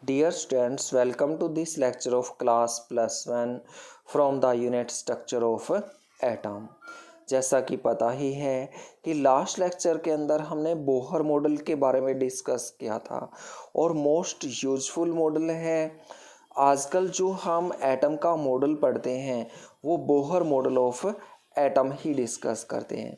Dear students, welcome to this lecture of class +1 from the unit structure of atom। जैसा कि पता ही है कि लास्ट लेक्चर के अंदर हमने बोहर मॉडल के बारे में डिस्कस किया था और मोस्ट यूजफुल मॉडल है। आजकल जो हम एटम का मॉडल पढ़ते हैं वो Bohr model of atom he discuss करते हैं।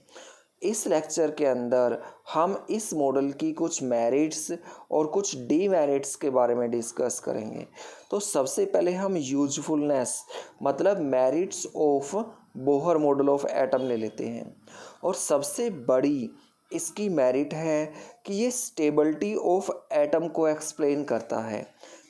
इस लेक्चर के अंदर हम इस मॉडल की कुछ मेरिट्स और कुछ डीमेरिट्स के बारे में डिस्कस करेंगे। तो सबसे पहले हम यूजफुलनेस मतलब merits of Bohr model of atom ले लेते हैं। और सबसे बड़ी इसकी मेरिट है कि ये स्टेबिलिटी ऑफ एटम को एक्सप्लेन करता है।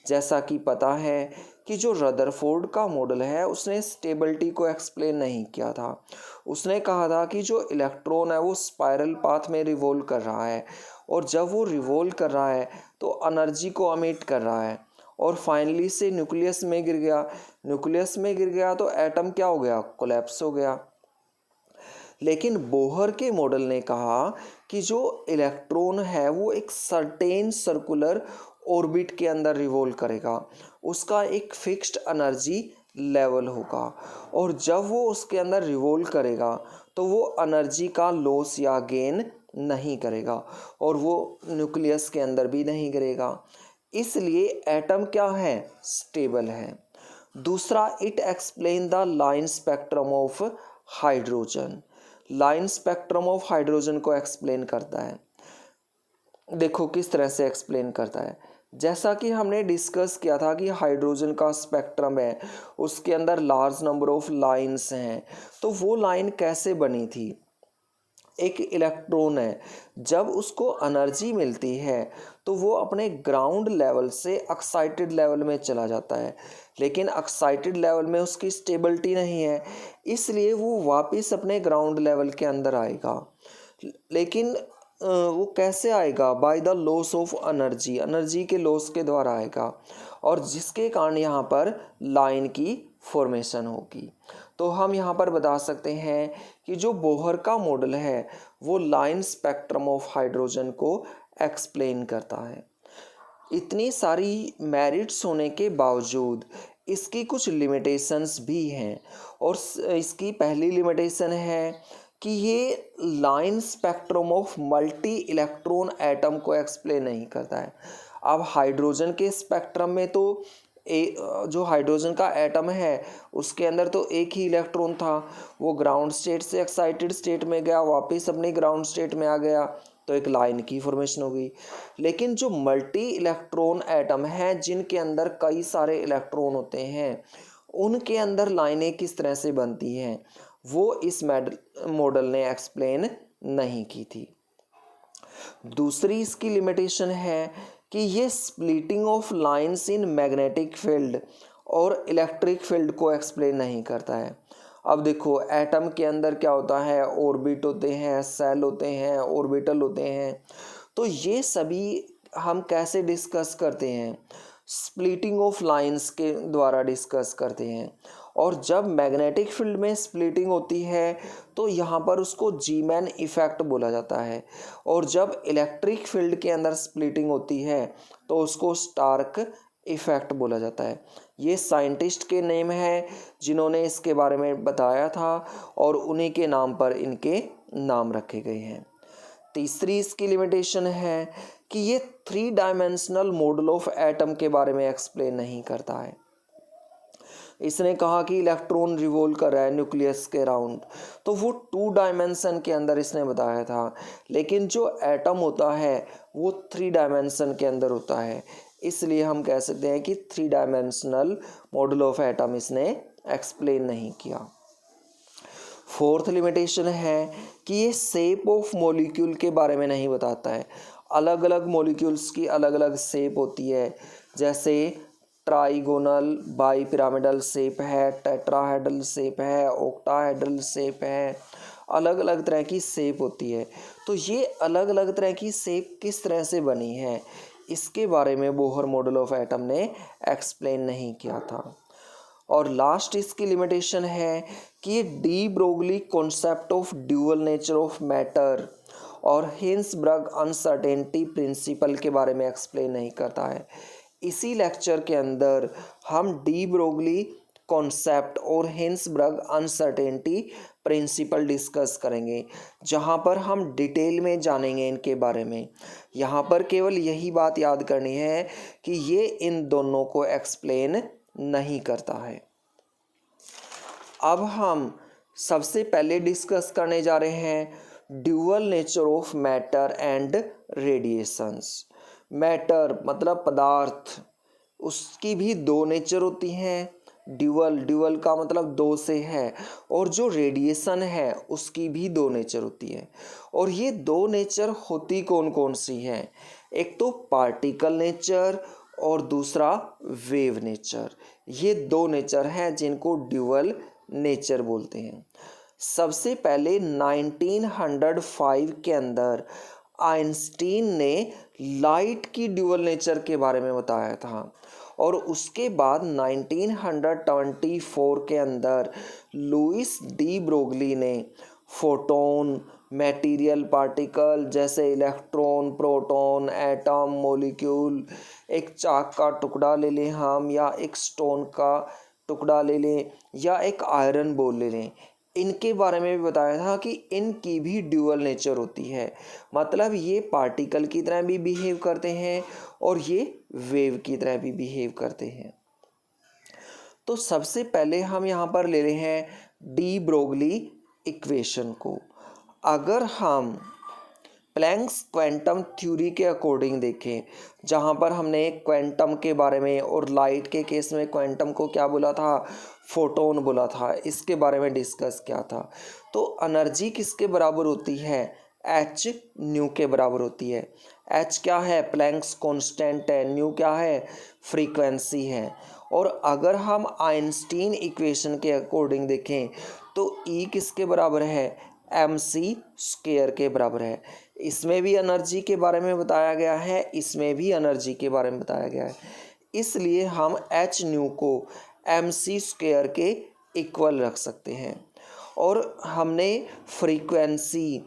जैसा कि पता है कि जो रदरफोर्ड का मॉडल है उसने स्टेबिलिटी को एक्सप्लेन नहीं किया था। उसने कहा था कि जो इलेक्ट्रॉन है वो स्पाइरल पाथ में रिवॉल्व कर रहा है और जब वो रिवॉल्व कर रहा है तो एनर्जी को अमिट कर रहा है और फाइनली से न्यूक्लियस में गिर गया तो एटम क्या हो गया, कोलैप्स हो गया। लेकिन बोहर के मॉडल ने कहा कि जो इलेक्ट्रॉन है वो एक सर्टेन सर्कुलर ऑर्बिट के अंदर रिवॉल्व करेगा, उसका एक फिक्स्ड एनर्जी लेवल होगा और जब वो उसके अंदर रिवॉल्व करेगा तो वो एनर्जी का लॉस या गेन नहीं करेगा और वो न्यूक्लियस के अंदर भी नहीं गिरेगा। इसलिए एटम क्या है, स्टेबल है। दूसरा, it explain the line spectrum of hydrogen. Line spectrum of hydrogen को एक्सप्लेन करता है। देखो किस तरह से एक्सप्लेन करता है। जैसा कि हमने डिस्कस किया था कि हाइड्रोजन का स्पेक्ट्रम है, उसके अंदर लार्ज नंबर ऑफ लाइंस हैं। तो वो लाइन कैसे बनी थी, एक इलेक्ट्रॉन है, जब उसको एनर्जी मिलती है तो वो अपने ग्राउंड लेवल से एक्साइटेड लेवल में चला जाता है, लेकिन एक्साइटेड लेवल में उसकी स्टेबिलिटी नहीं है, इसलिए वो वापस अपने ग्राउंड लेवल के अंदर आएगा। लेकिन वो कैसे आएगा, by the loss of energy, energy के लॉस के द्वारा आएगा और जिसके कारण यहाँ पर लाइन की फॉर्मेशन होगी। तो हम यहाँ पर बता सकते हैं कि जो बोहर का मॉडल है वो लाइन स्पेक्ट्रम ऑफ हाइड्रोजन को एक्सप्लेन करता है। इतनी सारी मेरिट्स होने के बावजूद इसकी कुछ लिमिटेशंस भी हैं और इसकी पहली लिमिटेशन है कि ये line spectrum of multi electron atom को एक्सप्लेन नहीं करता है। अब हाइड्रोजन के स्पेक्ट्रम में तो जो हाइड्रोजन का एटम है उसके अंदर तो एक ही इलेक्ट्रॉन था, वो ग्राउंड स्टेट से एक्साइटेड स्टेट में गया, वापस अपने ग्राउंड स्टेट में आ गया, तो एक लाइन की फॉर्मेशन हो गई। लेकिन जो मल्टी इलेक्ट्रॉन एटम है जिनके अंदर कई सारे इलेक्ट्रॉन होते हैं, उनके अंदर लाइनें किस तरह से बनती हैं वो इस मॉडल ने एक्सप्लेन नहीं की थी। दूसरी इसकी लिमिटेशन है कि ये splitting of lines in magnetic field और इलेक्ट्रिक फील्ड को एक्सप्लेन नहीं करता है। अब देखो एटम के अंदर क्या होता है, ऑर्बिट होते हैं, सेल होते हैं, ऑर्बिटल होते हैं। तो ये सभी हम कैसे डिस्कस करते हैं, स्प्लिटिंग ऑफ लाइंस के द्वारा डिस्कस करते हैं। और जब मैग्नेटिक फील्ड में स्प्लिटिंग होती है तो यहाँ पर उसको जी मैन इफेक्ट बोला जाता है और जब इलेक्ट्रिक फील्ड के अंदर स्प्लिटिंग होती है तो उसको स्टार्क इफेक्ट बोला जाता है। ये साइंटिस्ट के नेम है जिन्होंने इसके बारे में बताया था और उन्हीं के नाम पर इनके नाम रखे गए हैं। तीसरी इसकी लिमिटेशन है कि ये 3 डायमेंशनल मॉडल ऑफ एटम के बारे में एक्सप्लेन नहीं करता है। इसने कहा कि इलेक्ट्रॉन रिवॉल्व कर रहा है न्यूक्लियस के राउंड, तो वो 2 डायमेंशन के अंदर इसने बताया था, लेकिन जो एटम होता है वो 3 डायमेंशन के अंदर होता है, इसलिए हम कह सकते हैं कि 3 डायमेंशनल मॉडल ऑफ एटम इसने एक्सप्लेन नहीं किया। फोर्थ लिमिटेशन है कि ये शेप ऑफ मॉलिक्यूल के बारे में नहीं बताता है। अलग अलग मॉलिक्यूल्स की अलग अलग शेप होती है, जैसे ट्राइगोनल बाई पिरामिडल शेप है, टेट्राहेड्रल शेप है, ऑक्टाहेड्रल शेप है, अलग अलग तरह की शेप होती है। तो ये अलग अलग तरह की शेप किस तरह से बनी है इसके बारे में बोहर मॉडल ऑफ एटम ने एक्सप्लेन नहीं किया था। और लास्ट इसकी लिमिटेशन है कि ये de Broglie concept of dual nature of matter और हिंसबर्ग अनसर्टेनिटी प्रिंसिपल के बारे में एक्सप्लेन नहीं करता है। इसी लेक्चर के अंदर हम डी ब्रोगली कॉन्सेप्ट और हिंसबर्ग अनसर्टेनिटी प्रिंसिपल डिस्कस करेंगे, जहां पर हम डिटेल में जानेंगे इनके बारे में। यहाँ पर केवल यही बात याद करनी है कि ये इन दोनों को एक्सप्लेन नहीं करता है। अब हम सबसे पहले डिस्कस करने जा रहे हैं dual nature of matter and radiations. Matter मतलब पदार्थ, उसकी भी दो नेचर होती हैं। ड्यूअल का मतलब दो से है, और जो रेडिएशन है उसकी भी दो नेचर होती है। और ये दो नेचर होती कौन कौन सी हैं? एक तो पार्टिकल नेचर और दूसरा वेव नेचर। ये दो नेचर हैं जिनको ड्यूअल नेचर बोलते हैं। सबसे पहले 1905 के अंदर आइंस्टीन ने लाइट की ड्यूअल नेचर के बारे में बताया था, और उसके बाद 1924 के अंदर लुइस डी ब्रोगली ने फोटोन, मटेरियल पार्टिकल जैसे इलेक्ट्रॉन, प्रोटॉन, एटम, मॉलिक्यूल, एक चाक का टुकड़ा ले लें हम, या एक स्टोन का टुकड़ा ले लें, या एक आयरन बॉल ले लें, इनके बारे में भी बताया था कि इनकी भी ड्यूअल नेचर होती है। मतलब ये पार्टिकल की तरह भी बिहेव करते हैं और ये वेव की तरह भी बिहेव करते हैं। तो सबसे पहले हम यहाँ पर ले रहे हैं डी ब्रोगली इक्वेशन को। अगर हम प्लैंक्स क्वांटम थ्योरी के अकॉर्डिंग देखें, जहाँ पर हमने क्वांटम के बारे में और लाइट के केस में क्वांटम को क्या बोला था? फोटोन बोला था। इसके बारे में डिस्कस किया था। तो एनर्जी किसके बराबर होती है? एच न्यू के बराबर होती है। एच क्या है? प्लैंक्स कांस्टेंट है। न्यू क्या है? फ्रीक्वेंसी है। और अगर हम आइंस्टीन इक्वेशन के अकॉर्डिंग देखें तो ई किसके बराबर है? mc स्क्वायर के बराबर है। इसमें भी एनर्जी के बारे में बताया गया है, इसमें भी एनर्जी के बारे में बताया गया है। इसलिए हम एच न्यू को mc स्क्वायर के इक्वल रख सकते हैं। और हमने फ्रीक्वेंसी,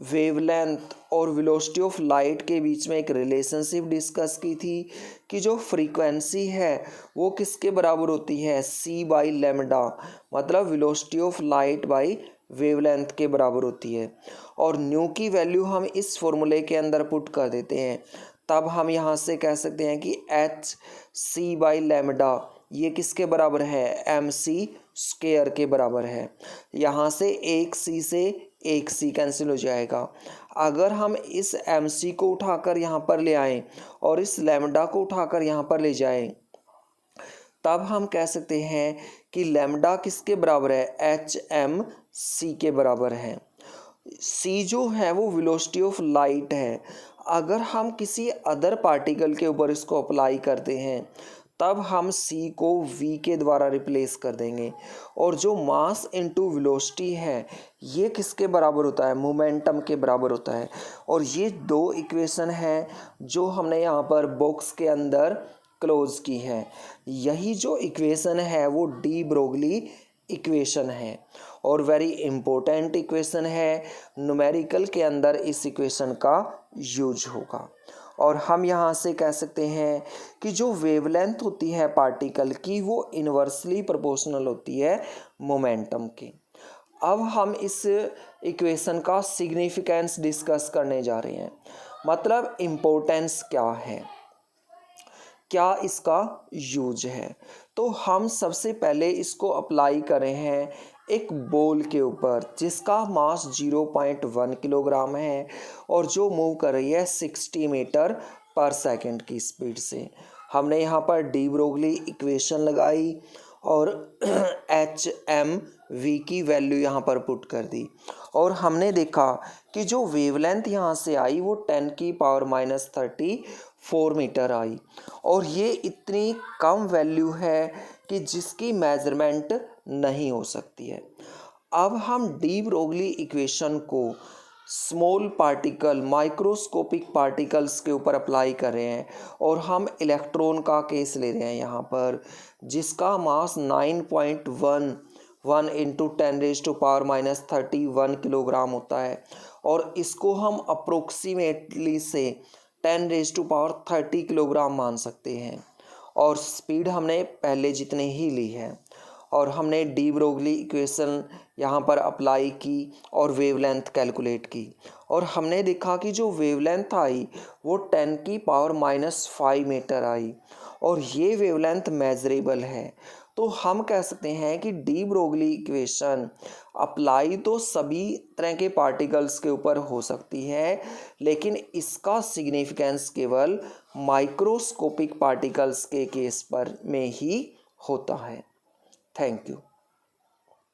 वेवलेंथ और वेलोसिटी ऑफ लाइट के बीच में एक रिलेशनशिप डिस्कस की थी कि जो फ्रीक्वेंसी है वो किसके बराबर होती है? c बाई लेमडा, मतलब velocity of light by wavelength के बराबर होती है। और न्यू की वैल्यू हम इस फॉर्मूले के अंदर पुट कर देते हैं, तब हम यहाँ से कह सकते हैं कि एच सी बाई लेमडा ये किसके बराबर है? mc स्क्वायर के बराबर है। यहाँ से एक c से एक c कैंसिल हो जाएगा। अगर हम इस mc को उठाकर यहाँ पर ले आएँ और इस लेमडा को उठाकर यहाँ पर ले जाएं, तब हम कह सकते हैं कि लेमडा किसके बराबर है? hmc के बराबर है। c जो है वो वेलोसिटी ऑफ लाइट है। अगर हम किसी अदर पार्टिकल के ऊपर इसको अप्लाई करते हैं तब हम c को v के द्वारा रिप्लेस कर देंगे, और जो मास इनटू वेलोसिटी है ये किसके बराबर होता है? मोमेंटम के बराबर होता है। और ये दो इक्वेशन हैं जो हमने यहाँ पर बॉक्स के अंदर क्लोज की है। यही जो इक्वेशन है वो डी ब्रोगली इक्वेशन है और वेरी इंपॉर्टेंट इक्वेशन है। न्यूमेरिकल के अंदर इस इक्वेशन का यूज होगा। और हम यहाँ से कह सकते हैं कि जो वेवलेंथ होती है पार्टिकल की वो इन्वर्सली प्रोपोर्शनल होती है मोमेंटम के। अब हम इस इक्वेशन का सिग्निफिकेंस डिस्कस करने जा रहे हैं, मतलब इम्पोर्टेंस क्या है, क्या इसका यूज है। तो हम सबसे पहले इसको अप्लाई कर रहे हैं एक बॉल के ऊपर जिसका मास 0.1 किलोग्राम है और जो मूव कर रही है 60 मीटर पर सेकंड की स्पीड से। हमने यहाँ पर डी ब्रोगली इक्वेशन लगाई और एच एम वी की वैल्यू यहाँ पर पुट कर दी, और हमने देखा कि जो वेवलेंथ यहाँ से आई वो 10⁻⁻34 मीटर आई, और ये इतनी कम वैल्यू है कि जिसकी मेजरमेंट नहीं हो सकती है। अब हम डी ब्रोगली इक्वेशन को स्मॉल पार्टिकल, माइक्रोस्कोपिक पार्टिकल्स के ऊपर अप्लाई कर रहे हैं, और हम इलेक्ट्रॉन का केस ले रहे हैं यहाँ पर जिसका मास 9.11 इंटू 10⁻⁻31 किलोग्राम होता है, और इसको हम अप्रोक्सीमेटली से 10⁻30 किलोग्राम मान सकते हैं। और स्पीड हमने पहले जितने ही ली है, और हमने डी ब्रोगली इक्वेशन यहाँ पर अप्लाई की और वेवलेंथ कैलकुलेट की, और हमने देखा कि जो वेवलेंथ आई वो 10⁻⁻5 मीटर आई, और ये वेवलेंथ मेजरेबल है। तो हम कह सकते हैं कि डी ब्रोगली इक्वेशन अप्लाई तो सभी तरह के पार्टिकल्स के ऊपर हो सकती है, लेकिन इसका सिग्निफिकेंस केवल माइक्रोस्कोपिक पार्टिकल्स के केस पर में ही होता है। Thank you.